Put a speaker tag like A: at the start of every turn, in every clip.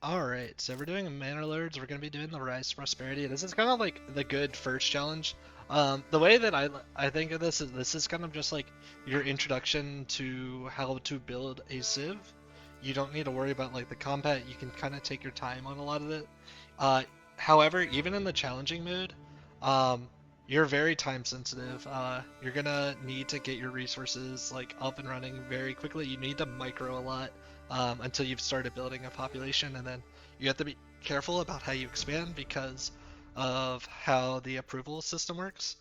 A: Alright, so we're doing Manor Lords, we're going to be doing the Rise to Prosperity. This is kind of like the good first challenge. The way that I think of this is kind of just like your introduction to how to build a Civ. You don't need to worry about like the combat, you can kind of take your time on a lot of it. Uh, However, even in the challenging mode, um, you're very time sensitive. You're gonna need to get your resources like up and running very quickly. You need to micro a lot until you've started building a population, and then you have to be careful about how you expand because of how the approval system works.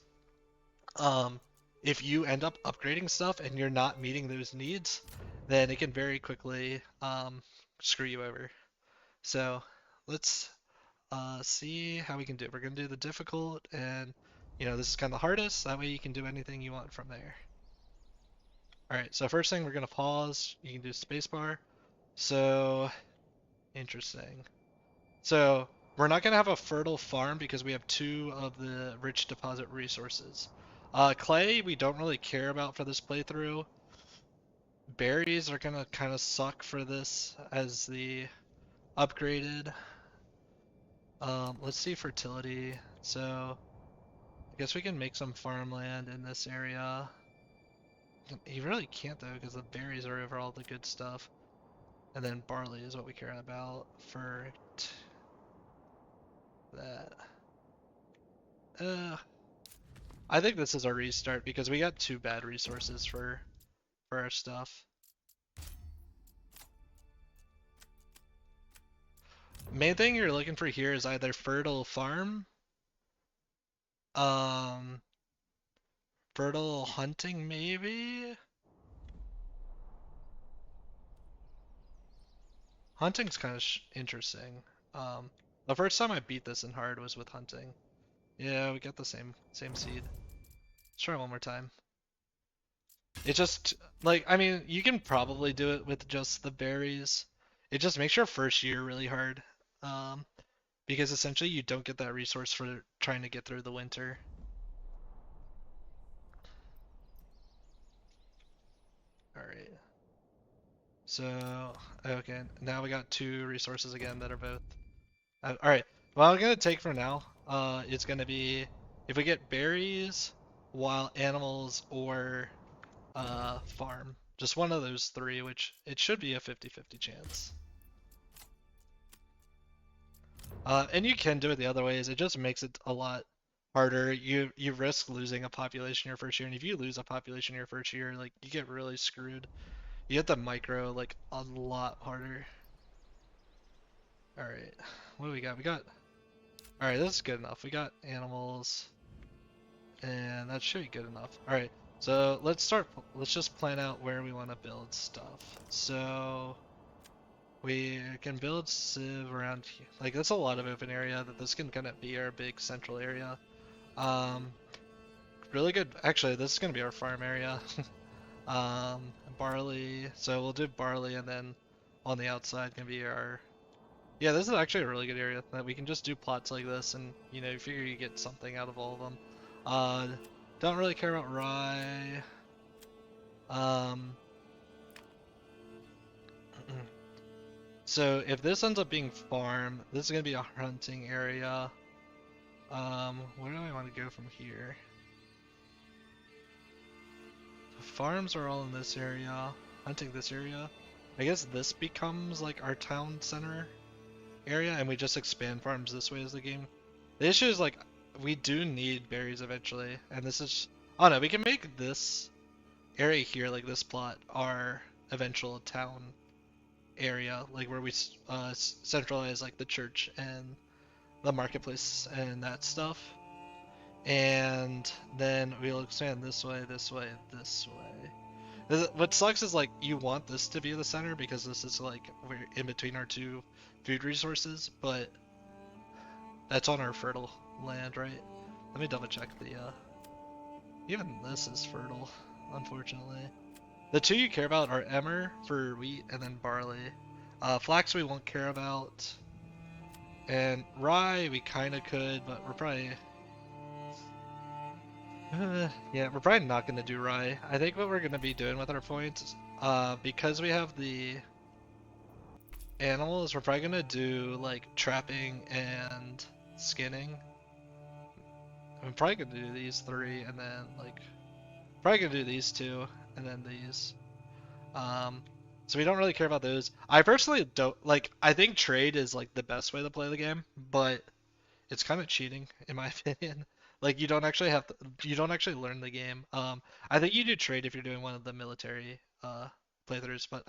A: Um, if you end up upgrading stuff and you're not meeting those needs, then it can very quickly screw you over. So let's see how we can do it. We're gonna do the difficult, and this is kind of the hardest. That way you can do anything you want from there. All right. So first thing, we're gonna pause. You can do spacebar. So interesting. So we're not going to have a fertile farm because we have two of the rich deposit resources. Clay we don't really care about for this playthrough. Berries are going to kind of suck for this as the upgraded. Let's see fertility. So I guess we can make some farmland in this area. You really can't though because the berries are over all the good stuff. And then barley is what we care about for that. Uh, I think this is a restart because we got two bad resources for our stuff. Main thing you're looking for here is either fertile farm, um, fertile hunting maybe. Hunting's kind of interesting. The first time I beat this in hard was with hunting. Yeah, we got the same seed. Let's try one more time. It just like I mean you can probably do it with just the berries. It just makes your first year really hard. Um, because essentially you don't get that resource for trying to get through the winter. All right. So, okay, now we got two resources again that are both. All right. Well, I'm gonna take for now. It's gonna be if we get berries, wild animals, or farm. Just one of those three, which it should be a 50-50 chance. And you can do it the other ways. It just makes it a lot harder. You risk losing a population your first year, and if you lose a population your first year, like you get really screwed. You have to micro like a lot harder. All right, what do we got? We got. All right, this is good enough. We got animals, and that should be good enough. All right, so let's start. Let's just plan out where we want to build stuff. So we can build Civ around here. Like that's a lot of open area that this can kind of be our big central area. Um, Really good. Actually, this is gonna be our farm area. Barley. So we'll do barley, and then on the outside can be our. Yeah, this is actually a really good area that we can just do plots like this, and you figure you get something out of all of them. Uh, don't really care about rye. Um, so if this ends up being farm, this is gonna be a hunting area. Where do I want to go from here? The farms are all in this area. Hunting this area. I guess this becomes like our town center area, and we just expand farms this way as the game. The issue is like we do need berries eventually, and this is oh no, we can make this area here, like this plot, our eventual town area, like where we centralize like the church and the marketplace and that stuff. And then we'll expand this way, this way, this way. What sucks is like you want this to be the center because this is like we're in between our two food resources, but that's on our fertile land, right? Let me double check the even this is fertile, unfortunately. The two you care about are emmer for wheat and then barley. Flax we won't care about. And rye we kinda could, but we're probably yeah, we're probably not gonna do rye. I think what we're gonna be doing with our points, because we have the animals, we're probably gonna do like trapping and skinning. I'm probably gonna do these three and then like probably gonna do these two and then these. Um, so we don't really care about those. I personally don't like. I think trade is like the best way to play the game, but it's kind of cheating in my opinion. Like you don't actually learn the game. I think you do trade if you're doing one of the military playthroughs, but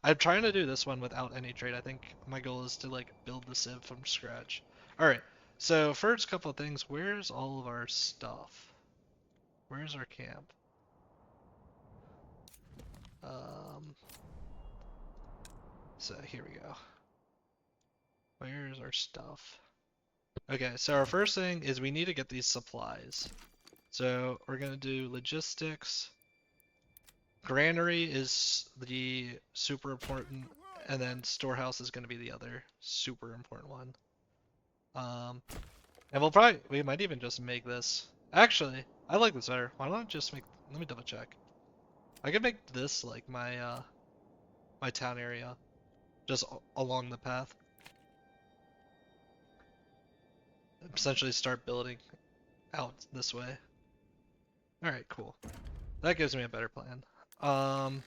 A: I'm trying to do this one without any trade. I think my goal is to like build the civ from scratch. All right. So first couple of things, where's all of our stuff? Where's our camp? Um, so here we go. Where's our stuff? Okay, so our first thing is we need to get these supplies. So we're gonna do logistics. Granary is the super important, and then storehouse is gonna be the other super important one. And we might even just make this. Actually, I like this better. Why don't I just make? Let me double check. I could make this like my town area, just along the path. Essentially, start building out this way. All right, cool. That gives me a better plan. Um,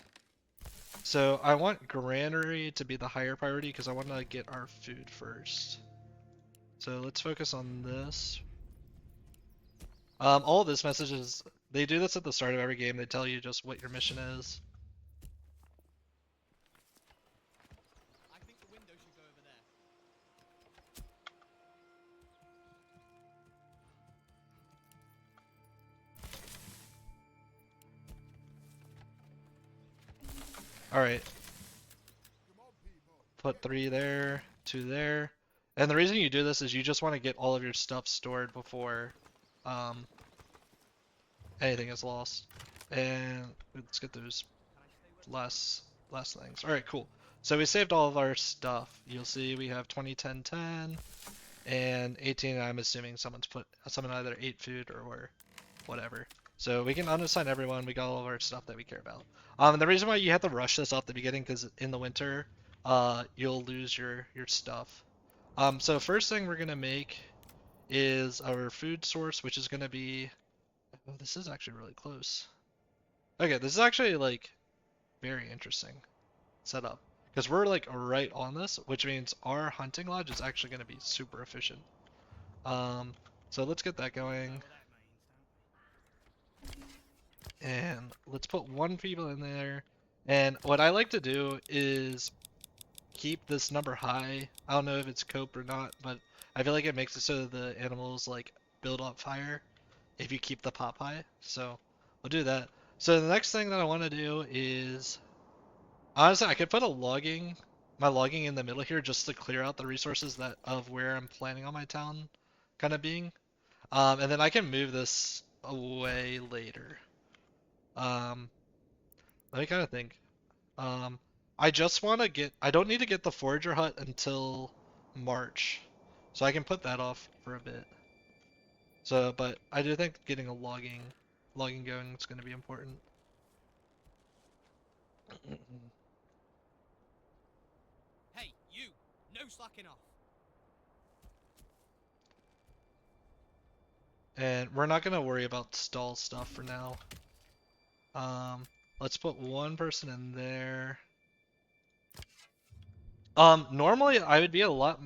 A: so I want granary to be the higher priority because I want to get our food first. So let's focus on this. All of this messages, they do this at the start of every game. They tell you just what your mission is.
B: I think the window should go over there.
A: All right, put 3 there, 2 there. And the reason you do this is you just want to get all of your stuff stored before um, anything is lost. And let's get those last things. All right, cool. So we saved all of our stuff. You'll see we have 20, 10, 10, and 18. I'm assuming someone either ate food or whatever. So we can unassign everyone. We got all of our stuff that we care about. And the reason why you have to rush this off the beginning because in the winter, you'll lose your stuff. So first thing we're gonna make is our food source, which is gonna be. Oh, this is actually really close. Okay, this is actually like very interesting setup because we're like right on this, which means our hunting lodge is actually gonna be super efficient. Um, so let's get that going. And let's put 1 people in there. And what I like to do is keep this number high. I don't know if it's cope or not, but I feel like it makes it so the animals like build up fire if you keep the pop high. So we'll do that. So the next thing that I want to do is honestly I could put my logging in the middle here just to clear out the resources that of where I'm planning on my town kind of being. And then I can move this away later. Um, Let me kind of think. Um, I just want to I don't need to get the forager hut until March. So I can put that off for a bit. So, but I do think getting a logging going is going to be important.
B: Hey, you! No slacking off.
A: And we're not going to worry about stall stuff for now. Um, let's put 1 person in there. Normally I would be a lot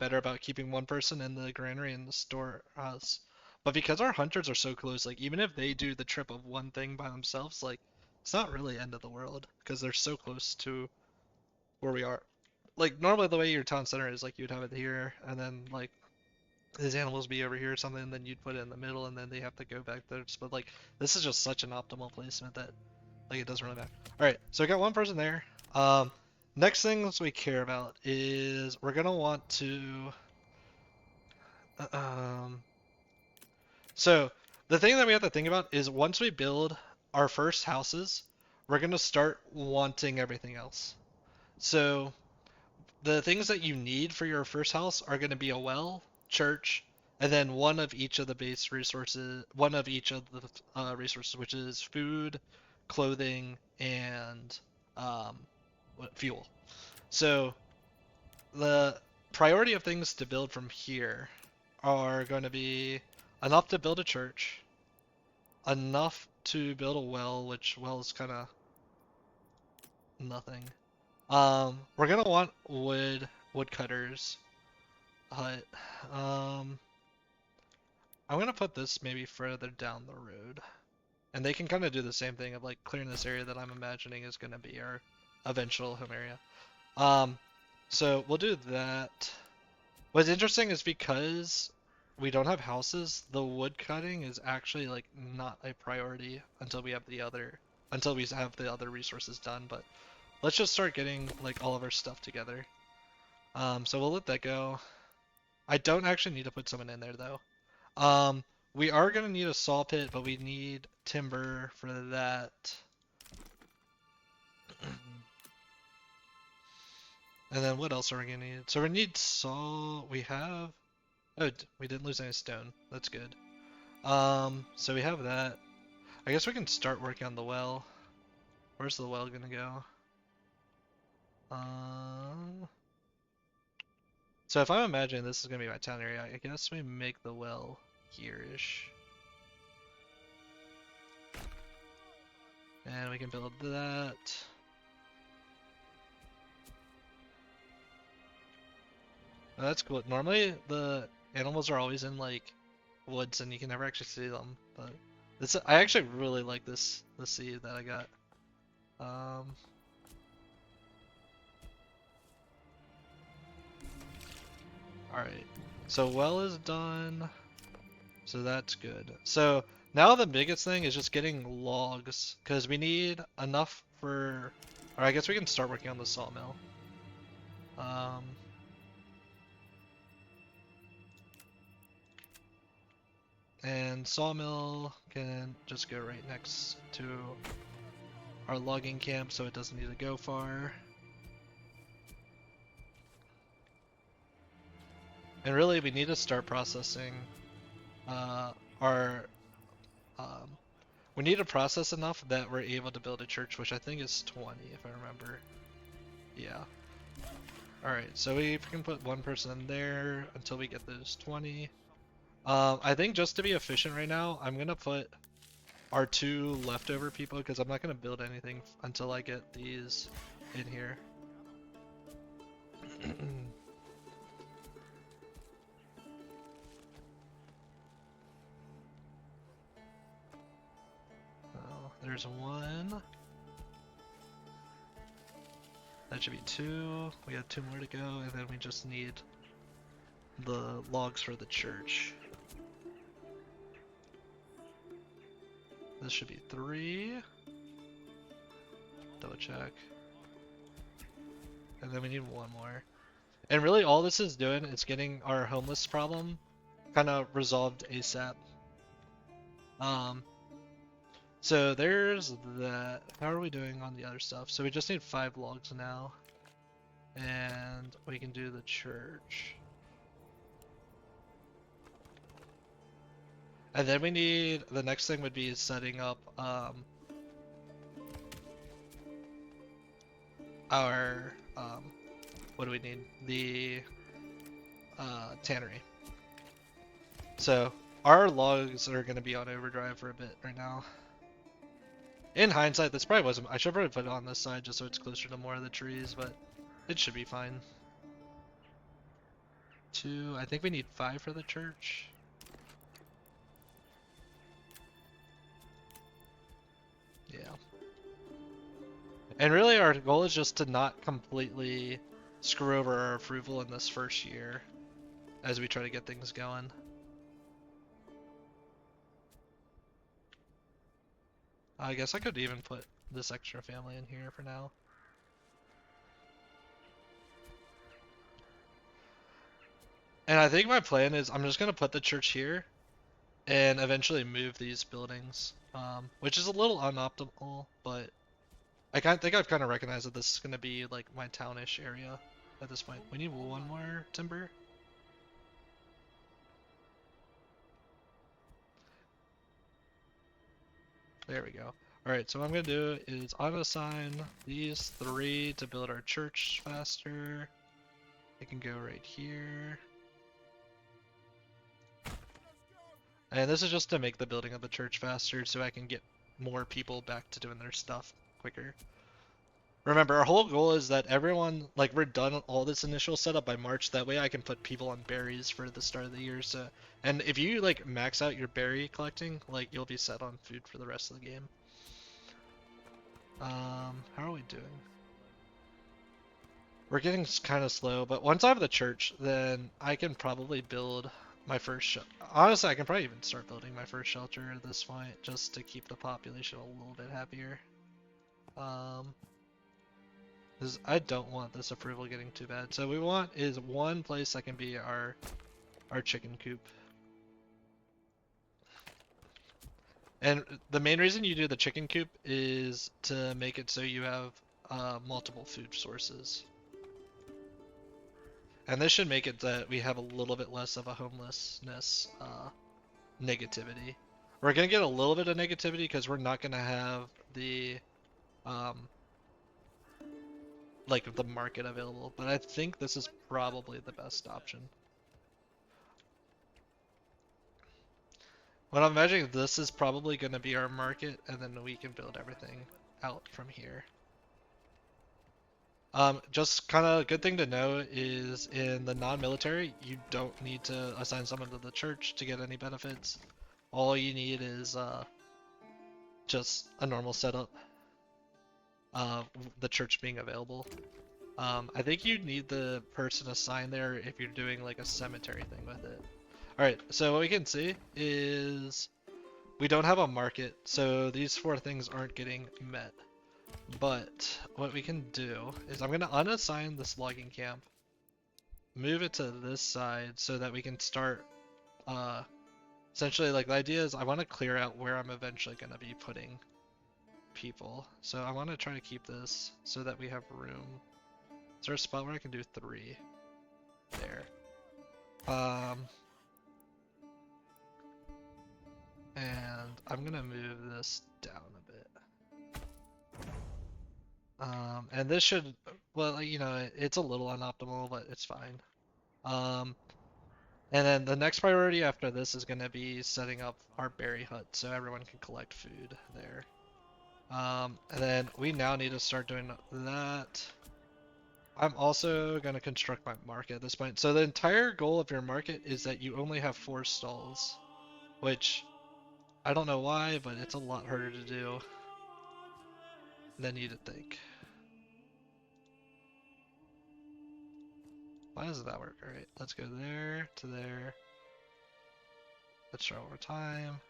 A: better about keeping 1 person in the granary and the storehouse. But because our hunters are so close, like even if they do the trip of one thing by themselves, like it's not really end of the world because they're so close to where we are. Like normally the way your town center is like you'd have it here and then like these animals be over here or something, and then you'd put it in the middle and then they have to go back there. But like this is just such an optimal placement that like it doesn't really matter. Alright, so I got 1 person there. Um, Next things we care about is we're gonna want to um, so the thing that we have to think about is once we build our first houses, we're gonna start wanting everything else. So the things that you need for your first house are gonna be a well, church, and then one of each of the base resources, one of each of the resources, which is food, clothing, and fuel. So the priority of things to build from here are going to be enough to build a church, enough to build a well, which well is kind of nothing. We're gonna want woodcutters hut. Um, I'm gonna put this maybe further down the road, and they can kind of do the same thing of like clearing this area that I'm imagining is gonna be our eventual home area. Um, so we'll do that. What's interesting is because we don't have houses, the wood cutting is actually like not a priority until we have the other resources done. But let's just start getting like all of our stuff together. So we'll let that go. I don't actually need to put someone in there though. Um, we are gonna need a saw pit, but we need timber for that. And then what else are we gonna need? So we need saw. We have. Oh, we didn't lose any stone. That's good. So we have that. I guess we can start working on the well. Where's the well gonna go? Um, so if I'm imagining this is gonna be my town area, I guess we make the well here-ish. And we can build that. Oh, that's cool. Normally the animals are always in like woods and you can never actually see them, but this I actually really like this seed that I got. Um, Alright, so well is done, so that's good. So now the biggest thing is just getting logs, because we need enough for, or I guess we can start working on the sawmill. Um, and sawmill can just go right next to our logging camp, so it doesn't need to go far. And really, we need to start processing our um, we need to process enough that we're able to build a church, which I think is 20, if I remember. Yeah. Alright, so we can put one person in there until we get those 20. I think just to be efficient right now, I'm gonna put our 2 leftover people because I'm not gonna build anything until I get these in here. Oh, there's 1. That should be 2. We got 2 more to go, and then we just need the logs for the church. This should be 3. Double check. And then we need 1 more. And really all this is doing is getting our homeless problem kind of resolved ASAP. So there's that. How are we doing on the other stuff? So we just need 5 logs now. And we can do the church. And then we need, the next thing would be setting up our, what do we need? The tannery. So our logs are going to be on overdrive for a bit right now. In hindsight, this probably wasn't, I should probably put it on this side just so it's closer to more of the trees, but it should be fine. 2, I think we need 5 for the church. Yeah. And really our goal is just to not completely screw over our approval in this first year as we try to get things going. I guess I could even put this extra family in here for now. And I think my plan is I'm just going to put the church here and eventually move these buildings, which is a little unoptimal, but I think I've kind of recognized that this is going to be like my townish area at this point. We need 1 more timber. There we go. Alright, so what I'm gonna do is unassign these 3 to build our church faster. It can go right here. And this is just to make the building of the church faster so I can get more people back to doing their stuff quicker. Remember, our whole goal is that everyone, like, we're done all this initial setup by March. That way I can put people on berries for the start of the year. So, and if you, like, max out your berry collecting, like, you'll be set on food for the rest of the game. How are we doing? We're getting kind of slow, but once I have the church, then I can probably build my first honestly, I can probably even start building my first shelter at this point, just to keep the population a little bit happier. Because I don't want this approval getting too bad. So we want is one place that can be our chicken coop. And the main reason you do the chicken coop is to make it so you have multiple food sources. And this should make it that we have a little bit less of a homelessness negativity. We're gonna get a little bit of negativity because we're not gonna have the like the market available, but I think this is probably the best option. What I'm imagining, this is probably going to be our market, and then we can build everything out from here. Just kind of good thing to know is in the non-military, you don't need to assign someone to the church to get any benefits. All you need is just a normal setup. The church being available. I think you need the person assigned there if you're doing like a cemetery thing with it. Alright, so what we can see is we don't have a market, so these 4 things aren't getting met. But what we can do is I'm going to unassign this logging camp, move it to this side so that we can start, essentially, like, the idea is I want to clear out where I'm eventually going to be putting people. So I want to try to keep this so that we have room. Is there a spot where I can do 3? There. And I'm gonna move this down a bit. And this should, well, you know, it's a little unoptimal, but it's fine. And then the next priority after this is gonna be setting up our berry hut so everyone can collect food there. And then we now need to start doing that. I'm also gonna construct my market at this point. So the entire goal of your market is that you only have 4 stalls, which I don't know why, but it's a lot harder to do than you'd think. Why doesn't that work? Alright, let's go there to there. Let's try one more time.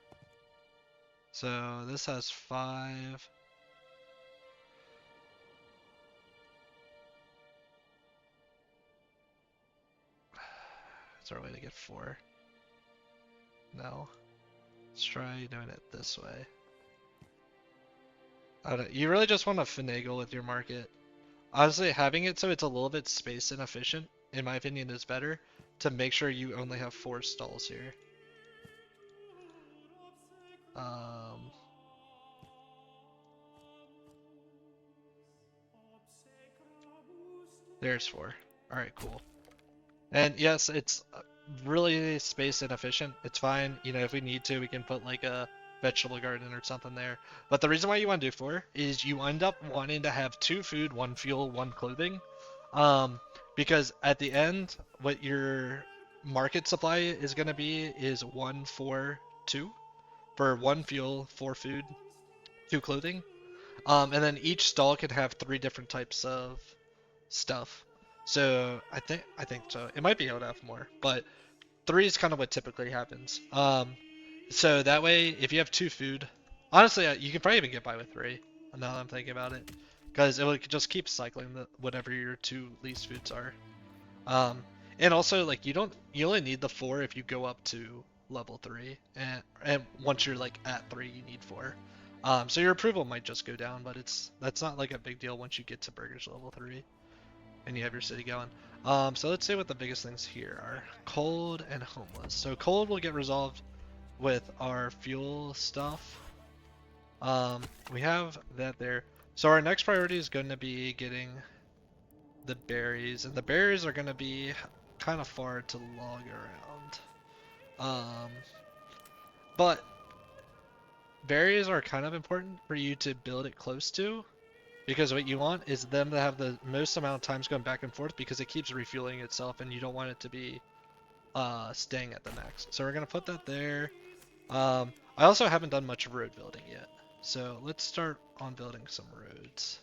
A: So this has 5. Is there a way to get 4? No. Let's try doing it this way. I don't, you really just want to finagle with your market. Honestly, having it so it's a little bit space inefficient, in my opinion, is better to make sure you only have 4 stalls here. There's 4. Alright, cool. And yes, it's really space inefficient. It's fine. You know, if we need to, we can put like a vegetable garden or something there. But the reason why you want to do 4 is you end up wanting to have 2 food, 1 fuel, 1 clothing. Because at the end, what your market supply is going to be is 1, 4, 2 for 1 fuel, 4 food, 2 clothing. And then each stall can have 3 different types of stuff. So I think so. It might be able to have more, but 3 is kind of what typically happens. So that way, if you have 2 food, honestly, you can probably even get by with 3. Now that I'm thinking about it, because it will just keep cycling whatever your 2 least foods are. And also like you only need the 4 if you go up to level 3, and once you're like at 3, you need 4. So your approval might just go down, but that's not like a big deal once you get to Burgers level 3 and you have your city going. So let's see what the biggest things here are. Cold and homeless. So cold will get resolved with our fuel stuff. We have that there. So our next priority is going to be getting the berries, and the berries are going to be kind of far to log around. Um, but berries are kind of important for you to build it close to, because what you want is them to have the most amount of times going back and forth because it keeps refueling itself and you don't want it to be staying at the max. So we're gonna put that there. I also haven't done much road building yet. So let's start on building some roads.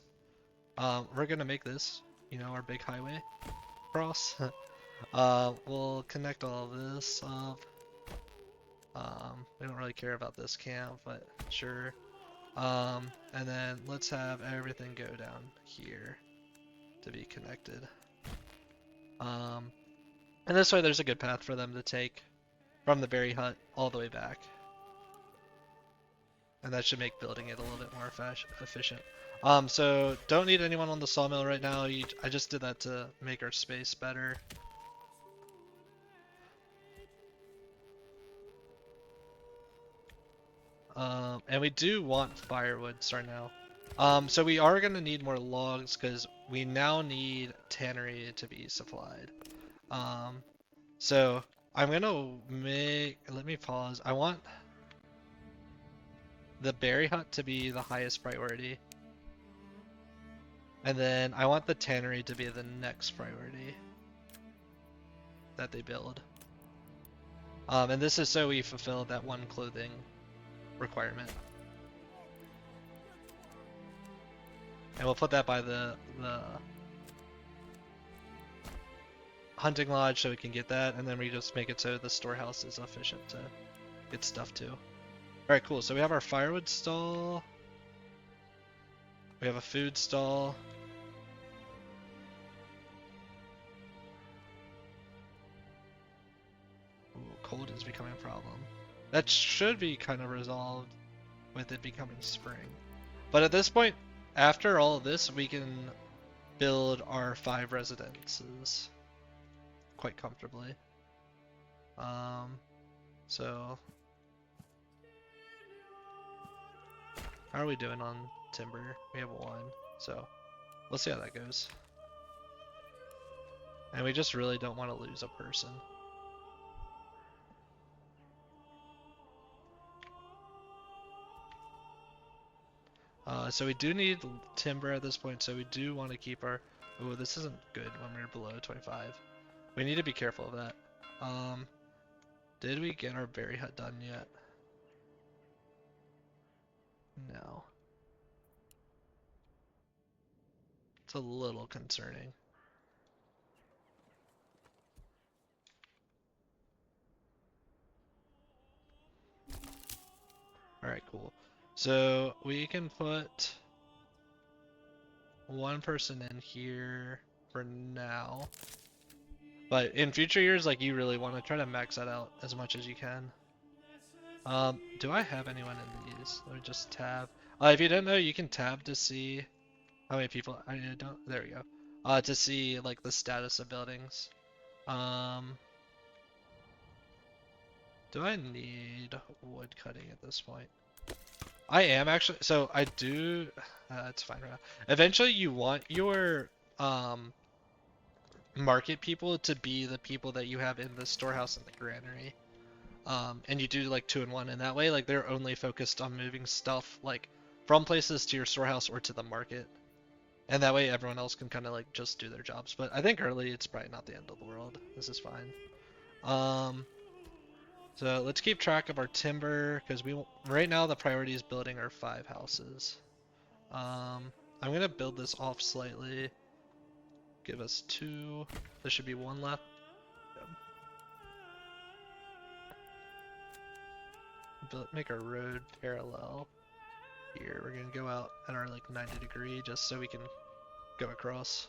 A: We're gonna make this, our big highway cross. We'll connect all of this up. We don't really care about this camp, but sure. And then let's have everything go down here to be connected. And this way there's a good path for them to take from the berry hut all the way back. And that should make building it a little bit more efficient. So don't need anyone on the sawmill right now. I just did that to make our space better. And we do want firewood starting now. So we are going to need more logs because we now need tannery to be supplied. So I'm going to let me pause. I want the berry hut to be the highest priority. And then I want the tannery to be the next priority that they build. And this is so we fulfill that one clothing requirement. And we'll put that by the hunting lodge so we can get that, and then we just make it so the storehouse is efficient to get stuff too. Alright, cool. So we have our firewood stall. We have a food stall. Ooh, cold is becoming a problem. That should be kind of resolved with it becoming spring. But at this point, after all of this, we can build our 5 residences quite comfortably. So how are we doing on timber? We have 1, so we'll see how that goes. And we just really don't want to lose a person. So we do need timber at this point, so we do want to keep our... Oh, this isn't good when we're below 25. We need to be careful of that. Did we get our berry hut done yet? No. It's a little concerning. Alright, cool. So we can put 1 person in here for now. But in future years, like, you really want to try to max that out as much as you can. Do I have anyone in these? Let me just tab. If you don't know, you can tab to see how many people. I don't. There we go. To see like the status of buildings. Do I need wood cutting at this point? I am actually. So I do. It's fine right now. Eventually, you want your market people to be the people that you have in the storehouse and the granary. And you do like 2 in 1, and that way like they're only focused on moving stuff like from places to your storehouse or to the market, and that way everyone else can kind of like just do their jobs. But I think early it's probably not the end of the world. This is fine. So let's keep track of our timber because right now the priority is building our 5 houses. I'm gonna build this off slightly. Give us 2. There should be 1 left. Make our road parallel here. We're gonna go out at our like 90 degree just so we can go across.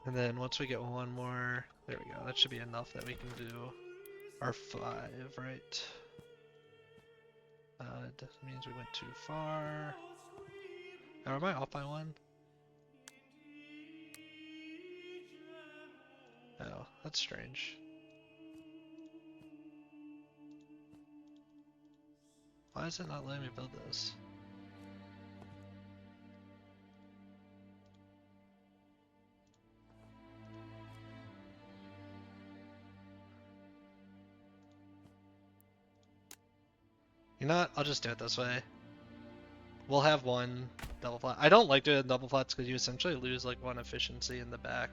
A: And then once we get 1 more, there we go. That should be enough that we can do our 5, right? That means we went too far. Now, am I off by 1? Oh, that's strange. Why is it not letting me build this? You know what? I'll just do it this way. We'll have one double flat. I don't like doing double flats because you essentially lose like one efficiency in the back.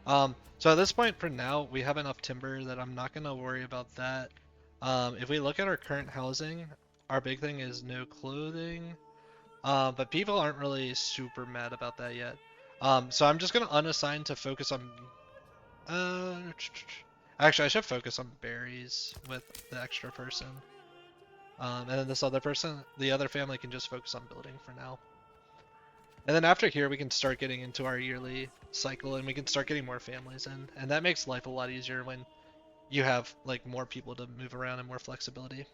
A: So at this point for now, we have enough timber that I'm not gonna worry about that. If we look at our current housing, our big thing is no clothing. But people aren't really super mad about that yet. So I'm just gonna unassign to focus on. Uh, Actually, I should focus on berries with the extra person. And then this other person, the other family, can just focus on building for now. And then after here, we can start getting into our yearly cycle, and we can start getting more families in, and that makes life a lot easier when you have like more people to move around and more flexibility.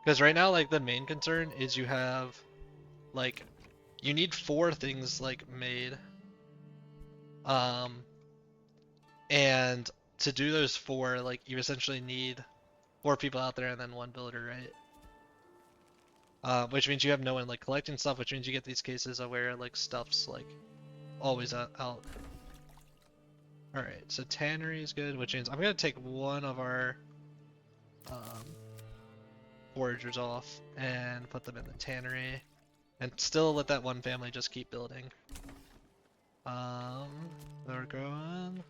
A: Because right now, like the main concern is you have like you need 4 things like made, um, and to do those 4, like you essentially need 4 people out there and then 1 builder, right? Which means you have no one like collecting stuff, which means you get these cases of where like stuff's like always out. Alright, so tannery is good, which means I'm gonna take one of our um, foragers off and put them in the tannery, and still let that one family just keep building. They're going.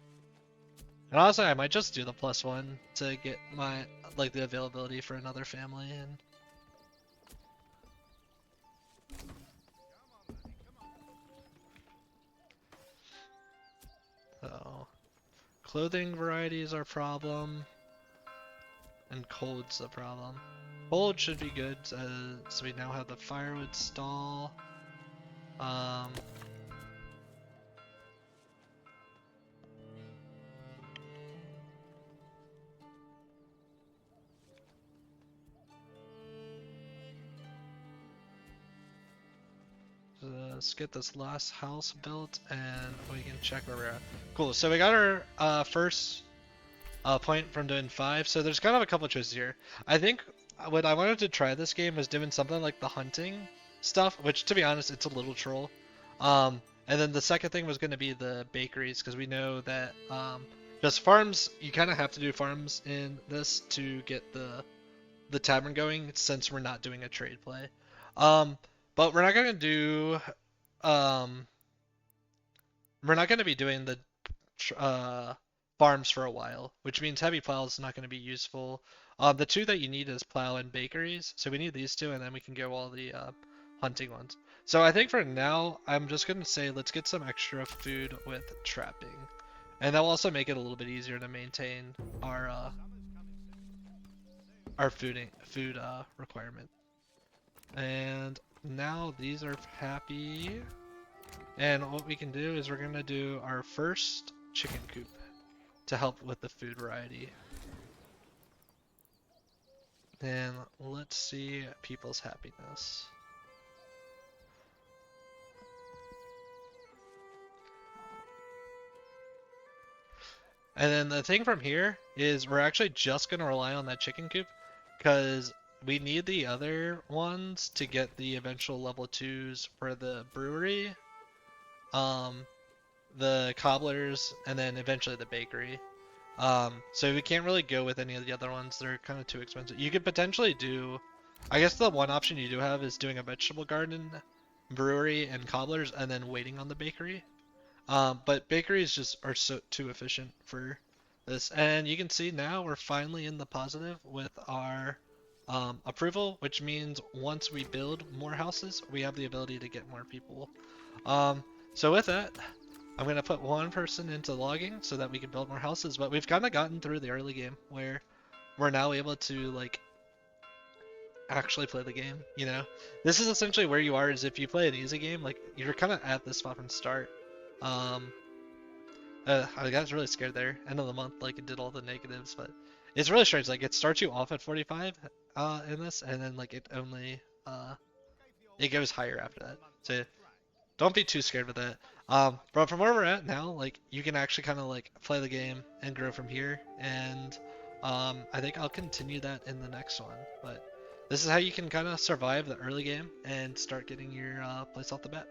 A: And honestly, I might just do the +1 to get my like the availability for another family and. So, clothing variety is our problem, and cold's the problem. Cold should be good, so we now have the firewood stall. Um, let's get this last house built, and we can check where we're at. Cool. So we got our first point from doing 5. So there's kind of a couple choices here. I think what I wanted to try this game was doing something like the hunting stuff, which to be honest, it's a little troll. And then the second thing was going to be the bakeries, because we know that just farms, you kind of have to do farms in this to get the tavern going, since we're not doing a trade play. But we're not going to do um, we're not going to be doing the farms for a while, which means heavy plow is not going to be useful. The 2 that you need is plow and bakeries, so we need these 2, and then we can go all the hunting ones. So I think for now, I'm just going to say let's get some extra food with trapping, and that will also make it a little bit easier to maintain our food requirement. And now these are happy. And what we can do is we're gonna do our first chicken coop to help with the food variety. And let's see people's happiness. And then the thing from here is we're actually just gonna rely on that chicken coop, because we need the other ones to get the eventual level 2s for the brewery, the cobblers, and then eventually the bakery. So we can't really go with any of the other ones. They're kind of too expensive. You could potentially do, I guess the one option you do have is doing a vegetable garden, brewery, and cobblers, and then waiting on the bakery. But bakeries just are so too efficient for this. And you can see now we're finally in the positive with our approval, which means once we build more houses, we have the ability to get more people. So with that, I'm going to put one person into logging so that we can build more houses, but we've kind of gotten through the early game where we're now able to like actually play the game, you know? This is essentially where you are, is if you play an easy game, like you're kind of at this spot from start. I got really scared there. End of the month, like it did all the negatives, but it's really strange. Like it starts you off at 45 in this, and then like it only it goes higher after that. So don't be too scared with that. But from where we're at now, like you can actually kind of like play the game and grow from here. And I think I'll continue that in the next one. But this is how you can kind of survive the early game and start getting your place off the bat.